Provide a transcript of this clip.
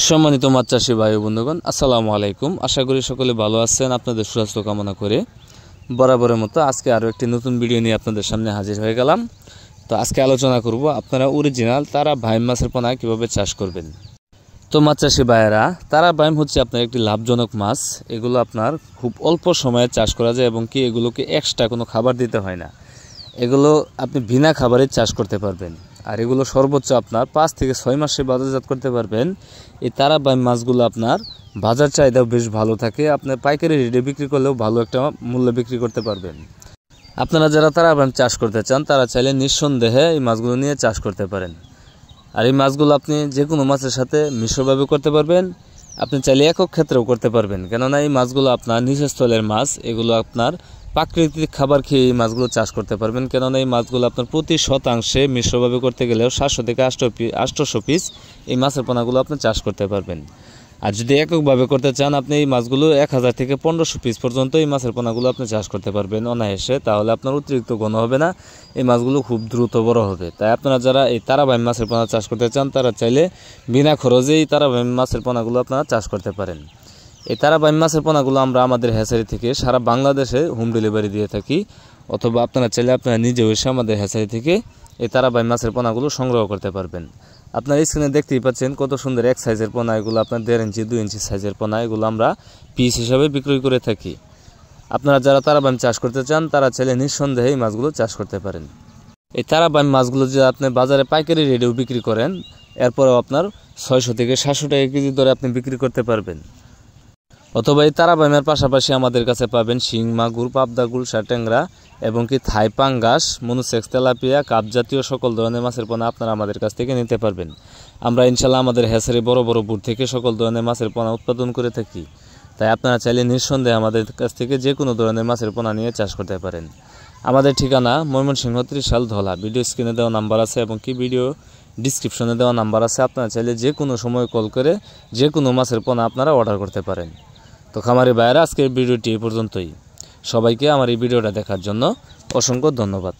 সম্মানিত মাছ চাষী ভাই বন্ধুগণ, আসসালামু আলাইকুম। আশা করি সকলে ভালো আছেন। আপনাদের সুস্বাস্থ্য কামনা করে বরাবরের মতো আজকে আরও একটি নতুন ভিডিও নিয়ে আপনাদের সামনে হাজির হয়ে গেলাম। তো আজকে আলোচনা করব আপনারা অরিজিনাল তারা ভাইম মাছের পোনা কীভাবে চাষ করবেন। তো মাছ চাষী ভাইয়েরা, তারা ভাইম হচ্ছে আপনার একটি লাভজনক মাছ। এগুলো আপনার খুব অল্প সময়ে চাষ করা যায় এবং কি এগুলোকে এক্সট্রা কোনো খাবার দিতে হয় না। এগুলো আপনি বিনা খাবারে চাষ করতে পারবেন। আর এগুলো সর্বোচ্চ আপনার 5 থেকে 6 মাসে বাজারজাত করতে পারবেন। এই তারা বাইম মাছগুলো আপনার বাজার চাহিদাও বেশ ভালো থাকে। আপনার পাইকারি রেটে বিক্রি করলেও ভালো একটা মূল্যে বিক্রি করতে পারবেন। আপনারা যারা তারা বাইম চাষ করতে চান তারা চাইলে নিঃসন্দেহে এই মাছগুলো নিয়ে চাষ করতে পারেন। আর এই মাছগুলো আপনি যে কোনো মাছের সাথে মিশ্রভাবে করতে পারবেন। আপনি চাইলে একক ক্ষেত্রেও করতে পারবেন, কেননা এই মাছগুলো আপনার নিচস্থলের মাছ। এগুলো আপনার প্রাকৃতিক খাবার খেয়ে এই মাছগুলো চাষ করতে পারবেন, কেননা এই মাছগুলো আপনার প্রতি শতাংশে মিশ্রভাবে করতে গেলেও 700 থেকে 800 পিস এই মাছের পোনাগুলো আপনি চাষ করতে পারবেন। আর যদি এককভাবে করতে চান আপনি এই মাছগুলো 1000 থেকে 1500 পিস পর্যন্ত এই মাছের পোনাগুলো আপনি চাষ করতে পারবেন অনায়াসে। তাহলে আপনার অতিরিক্ত ঘন হবে না, এই মাছগুলো খুব দ্রুত বড় হবে। তাই আপনারা যারা এই তারা ভাইম মাছের পোনা চাষ করতে চান তারা চাইলে বিনা খরচে এই তারা ভাইম মাছের পোনাগুলো আপনারা চাষ করতে পারেন। এই তারা বাইম মাছের পোনাগুলো আমরা আমাদের হ্যাচারি থেকে সারা বাংলাদেশে হোম ডেলিভারি দিয়ে থাকি, অথবা আপনারা চাইলে আপনারা নিজেও এসে আমাদের হ্যাচারি থেকে এই তারা বাইম মাছের পোনাগুলো সংগ্রহ করতে পারবেন। আপনার স্ক্রিনে দেখতেই পাচ্ছেন কত সুন্দর এক সাইজের পোনা। এগুলো আপনার 1.5 ইঞ্চি 2 ইঞ্চি সাইজের পোনা। এগুলো আমরা পিস হিসাবে বিক্রয় করে থাকি। আপনারা যারা তারা বাইম চাষ করতে চান তারা চাইলে নিঃসন্দেহে এই মাছগুলো চাষ করতে পারেন। এই তারা বাইম মাছগুলো যে আপনি বাজারে পাইকারি রেটেও বিক্রি করেন, এরপরেও আপনার 600 থেকে 700 টাকা কেজি দরে আপনি বিক্রি করতে পারবেন। অথবা এই তারা বাইমের পাশাপাশি আমাদের কাছে পাবেন শিং মাগুর, পাবদা, গুলশা, ট্যাংরা এবং কি থাই পাঙ্গাস, মনুসেক্স, তেলাপিয়া, কাপ জাতীয় সকল ধরনের মাছের পোনা আপনারা আমাদের কাছ থেকে নিতে পারবেন। আমরা ইনশাল্লাহ আমাদের হ্যাচারি বড় বড় বুট থেকে সকল ধরনের মাছের পোনা উৎপাদন করে থাকি। তাই আপনারা চাইলে নিঃসন্দেহে আমাদের কাছ থেকে যে কোনো ধরনের মাছের পোনা নিয়ে চাষ করতে পারেন। আমাদের ঠিকানা ময়মনসিংহ, ত্রিশাল, ধলা। ভিডিও স্ক্রিনে দেওয়া নাম্বার আছে এবং কি ভিডিও ডিসক্রিপশনে দেওয়া নাম্বার আছে। আপনারা চাইলে যে কোনো সময় কল করে যে কোনো মাছের পোনা আপনারা অর্ডার করতে পারেন। তো খামারি ভাইয়েরা, আজকের ভিডিওটি এই পর্যন্তই। সবাইকে আমার এই ভিডিওটা দেখার জন্য অসংখ্য ধন্যবাদ।